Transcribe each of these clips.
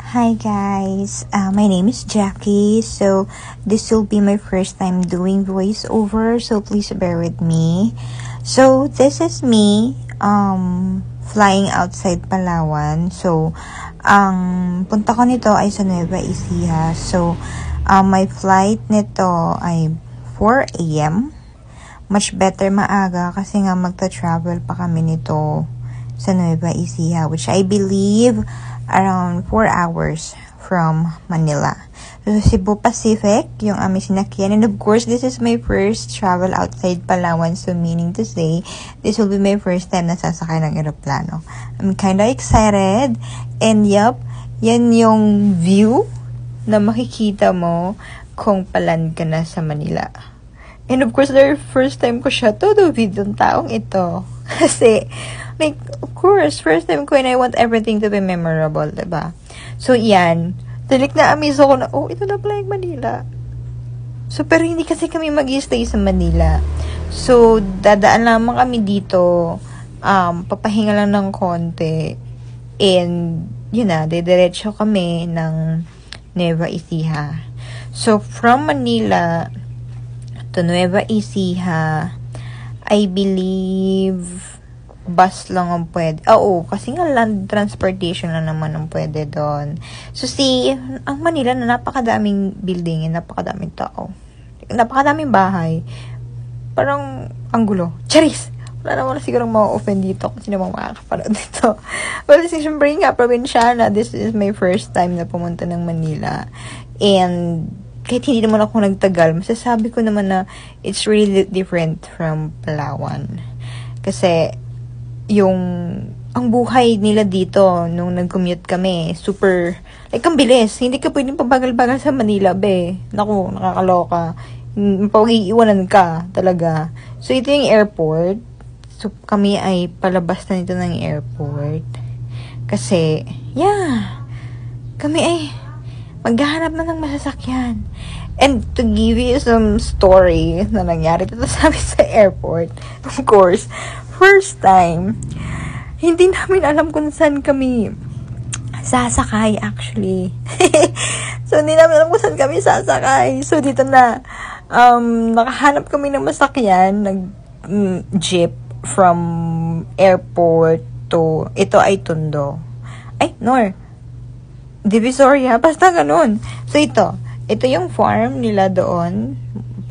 Hi guys, my name is Jackie. So this will be my first time doing voiceover, so please bear with me. So this is me flying outside Palawan. So ang punta ko nito ay sa Nueva Ecija. So my flight nito ay 4 a.m. Much better maaga kasi nga magta-travel pa kami nito sa Nueva Ecija, which I believe around 4 hours from Manila. So, Cebu Pacific, yung aming sinakyan. And of course, this is my first travel outside Palawan. So, meaning to say, this will be my first time na sasakay ng eroplano. I'm kinda excited. And yup, yan yung view na makikita mo kung paland ka na sa Manila. And of course, the first time ko siya todo video ng taong ito. Kasi, like, of course, first time ko and I want everything to be memorable, diba? So, yan. Dalik na amaze ako na, ito na pala yung Manila. So, pero hindi kasi kami mag-stay sa Manila. So, dadaan lamang kami dito. Papahinga lang ng konti. And, yun na, didiretso kami ng Nueva Ecija. So, from Manila to Nueva Ecija, I believe bus lang ang pwede. Kasi nga land transportation lang naman ang pwede doon. So, ang Manila na napakadaming building, napakadaming tao. Napakadaming bahay. Parang ang gulo. Charis! Wala naman siguro ma-offend dito kung sino mga makakaparad dito. Well, siyempre nga, probinsyana, this is my first time na pumunta ng Manila. And kahit hindi naman ako nagtagal, masasabi ko naman na it's really different from Palawan. Kasi, ang buhay nila dito, nung nag-commute kami, super, like, ang bilis. Hindi ka pwedeng pabagal-bagal sa Manila, be. Naku, nakakaloka. Pag-iiwanan ka, talaga. So, ito yung airport. So, kami ay palabas na nito ng airport. Kasi, kami ay maghahanap na ng masasakyan. And to give you some story na nangyari dito sa amin sa airport, of course, first time, hindi namin alam kung saan kami sasakay actually. So, hindi namin alam kung saan kami sasakay. So, dito na, nakahanap kami ng masakyan, jeep from airport to, ito ay Tondo. Divisoria, basta ganun. So, ito yung farm nila doon,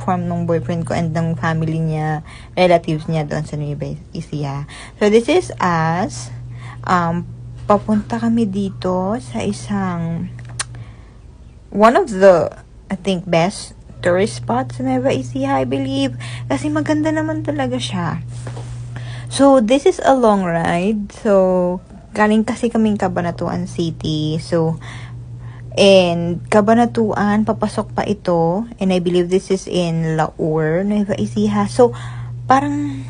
farm ng boyfriend ko and ng family niya, relatives niya doon sa Nueva Ecija. So, this is us. Papunta kami dito sa one of the, I think, best tourist spots sa Nueva Ecija, I believe. Kasi maganda naman talaga siya. So, this is a long ride. So, galing kasi kaming Cabanatuan City. So, and Cabanatuan, papasok pa ito. And I believe this is in Laur, Nueva Ecija. So, parang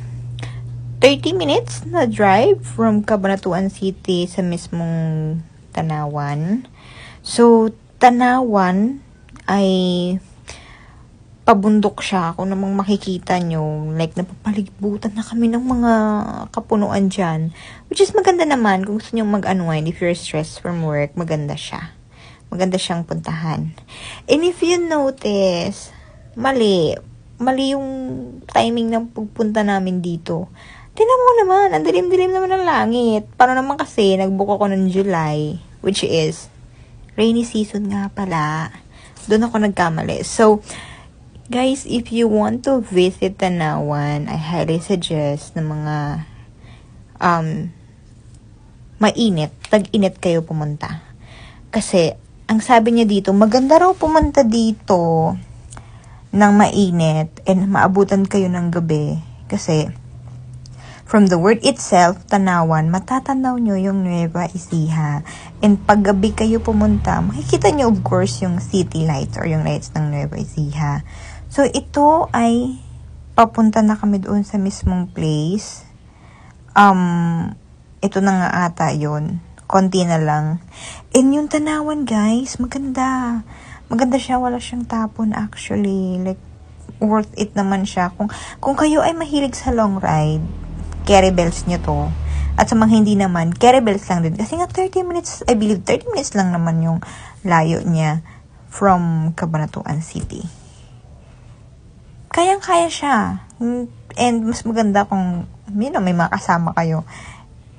30 minutes na drive from Cabanatuan City sa mismong Tanawan. So, Tanawan ay pabundok siya. Kung namang makikita nyo, like, napapalibutan na kami ng mga kapunuan dyan. Which is maganda naman. Kung gusto nyo mag-unwind, if you're stressed from work, maganda siya. Maganda siyang puntahan. And if you notice, mali yung timing ng pagpunta namin dito. Tingnan mo naman, ang dilim-dilim naman ng langit. Paano naman kasi, nag-book ako ng July, which is rainy season nga pala. Doon ako nagkamali. So, guys, if you want to visit Tanawan, I highly suggest na mga mainit, tag-init kayo pumunta. Kasi, ang sabi niya dito, maganda raw pumunta dito ng mainit and maabutan kayo ng gabi. Kasi, from the word itself, Tanawan, matatanaw nyo yung Nueva Ecija. And pag gabi kayo pumunta, makikita nyo of course yung city lights or yung lights ng Nueva Ecija. So, ito ay papunta na kami doon sa mismong place. Ito na nga ata yun. Konti na lang. And yung Tanawan, guys, maganda. Maganda siya. Wala siyang tapon actually. Like, worth it naman siya. Kung kayo ay mahilig sa long ride, carry bells nyo to. At sa mga hindi naman, Caribels lang din. Kasi nga 30 minutes, I believe 30 minutes lang naman yung layo niya from Cabanatuan City. Kayang-kaya siya. And mas maganda kung, may mga kasama kayo,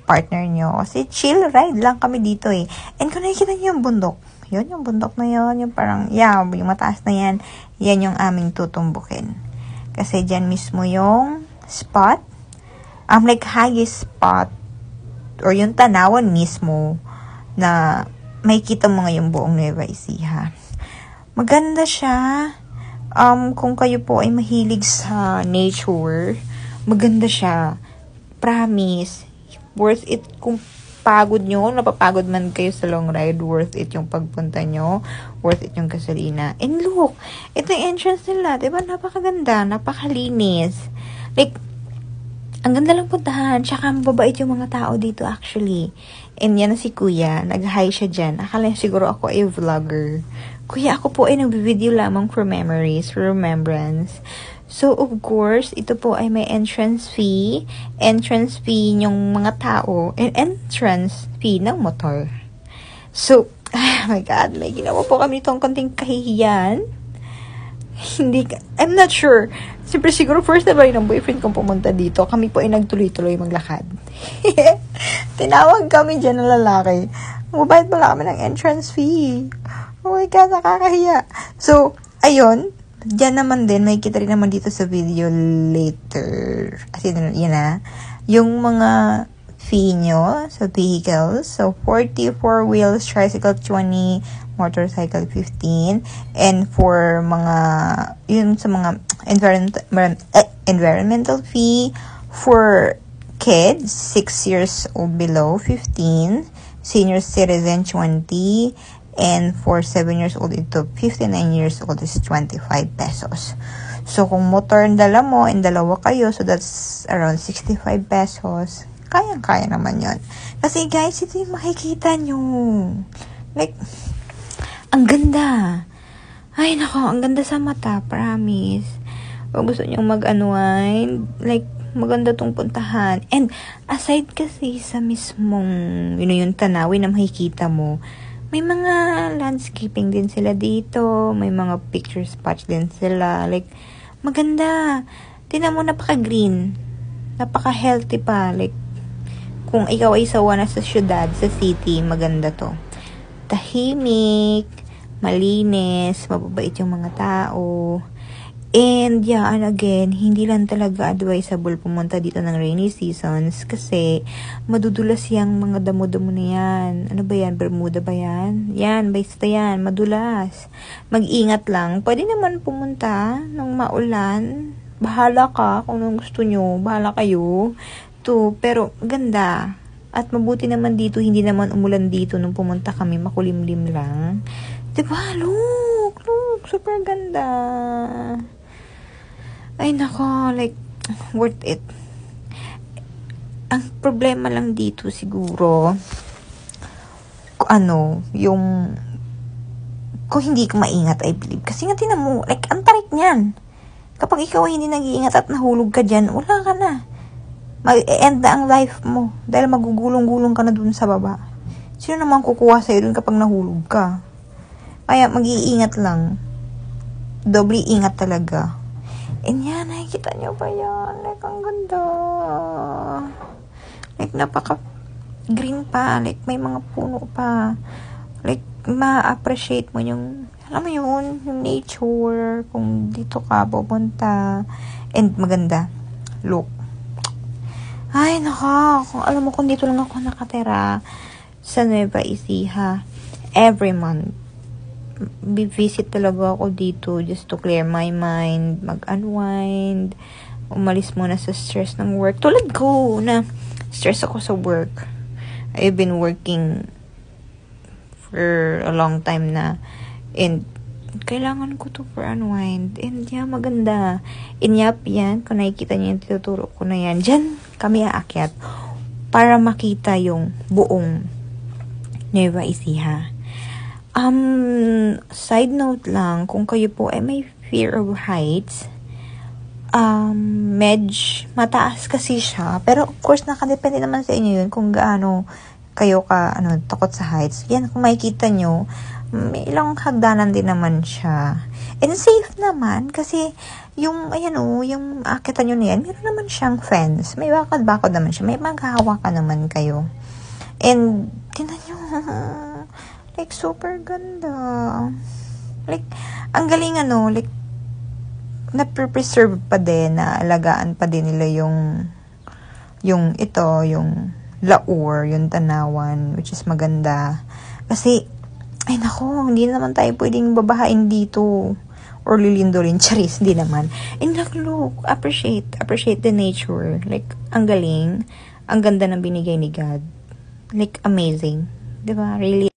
partner nyo. Kasi chill ride lang kami dito eh. And kung nakikita nyo yung bundok, yun, yung bundok na yun, yung parang, yung mataas na yan, yan yung aming tutumbukin. Kasi dyan mismo yung spot, like highest spot, or yung tanawan mismo, na may kita mo ngayong buong Nueva Ecija. Maganda siya. Kung kayo po ay mahilig sa nature, maganda siya. Promise. Worth it kung pagod nyo, napapagod man kayo sa long ride, worth it yung pagpunta nyo, worth it yung gasolina. And look, ito yung entrance nila, diba? Napakaganda, napakalinis. Like, ang ganda lang puntahan, tsaka mababait yung mga tao dito actually. And yan na si Kuya, nag-hi siya dyan. Akala niya siguro ako ay vlogger. Kuya, ako po ay nag-video lamang for memories, for remembrance. So, of course, ito po ay may entrance fee yung mga tao, and entrance fee ng motor. So, oh my God, may ginawa po kami itong konting kahihiyan. I'm not sure. Siyempre, siguro first na ba ng boyfriend kong pumunta dito, kami po ay nagtuloy-tuloy maglakad. Tinawag kami dyan ng lalaki. Mabayad pala kami ng entrance fee. Oh my God, nakakahiya. So, ayun. Diyan naman din, may kita rin naman dito sa video later. As in, yun na. Yung mga fee nyo sa vehicles. So, 40 4 wheels, tricycle 20, motorcycle 15. And for mga, yun sa mga environmental fee, for kids, 6 years old below, 15. Senior citizen, 20. And for 7 years old ito, 59 years old is 25 pesos. So, kung motor ang dala mo, and dalawa kayo, so that's around 65 pesos. Kayang-kaya naman yon. Kasi guys, ito yung makikita nyo. Like, ang ganda. Ay, nako, ang ganda sa mata, promise. Kung gusto nyo mag-unwind, like, maganda tong puntahan. And, aside kasi sa mismong, yung tanawin na makikita mo, may mga landscaping din sila dito. May mga picture spots din sila. Like, maganda. Tingnan mo, napaka-green. Napaka-healthy pa. Like, kung ikaw ay sawa na sa syudad, sa city, maganda to. Tahimik, malinis, mababait yung mga tao. And yeah, and again, hindi lang talaga advisable pumunta dito ng rainy seasons kasi madudulas yung mga damo-damo na yan. Ano ba yan? Bermuda ba yan? Yan, basta yan, madulas. Mag-ingat lang. Pwede naman pumunta ng maulan. Bahala ka kung anong gusto nyo. Bahala kayo. Pero ganda. At mabuti naman dito, hindi naman umulan dito nung pumunta kami. Makulimlim lang. Diba? Look, super ganda. Ay nako, like, worth it. Ang problema lang dito siguro, yung, kung hindi ka maingat, I believe. Kasi nga tinan mo, like, ang tarik niyan. Kapag ikaw ay hindi nag-iingat at nahulog ka dyan, wala ka na. Mag-end na ang life mo. Dahil magugulong-gulong ka na dun sa baba. Sino naman kukuha sa'yo dun kapag nahulog ka? Kaya mag-iingat lang. Doble ingat talaga. And yan, nakikita nyo ba yan? Like, ang ganda. Like, napaka-green pa. Like, may mga puno pa. Like, ma-appreciate mo yung, alam mo yun, yung nature. Kung dito ka pupunta. And maganda. Look. Ay, naka. Kung alam mo, kung dito lang ako nakatira sa Nueva Ecija, every month, visit talaga ako dito just to clear my mind, mag-unwind, umalis muna sa stress ng work. Tulad ko na stress ako sa work. I've been working for a long time na and kailangan ko to for unwind. And yeah, maganda. Inyap yan. Kung nakikita niyo yung tinuturo ko na yan, dyan kami aakyat para makita yung buong Nueva Ecija. Side note lang, kung kayo po ay may fear of heights, mataas kasi siya. Pero of course, nakadepende naman sa inyo yun kung gaano kayo takot sa heights. Yan, kung makikita nyo, may ilang hagdanan din naman siya. And safe naman, kasi yung akitan nyo na yan, meron naman siyang fence. May bakod naman siya. May maghahawakan naman kayo. And, tingnan nyo, like, super ganda. Like, ang galing na-preserve pa din, na alagaan pa din nila yung laur, yung tanawan, which is maganda. Kasi, ay nako, hindi naman tayo pwedeng babahain dito or lilindolin, charis, hindi naman. And look, appreciate the nature. Like, ang galing, ang ganda ng binigay ni God. Like, amazing. Diba? Really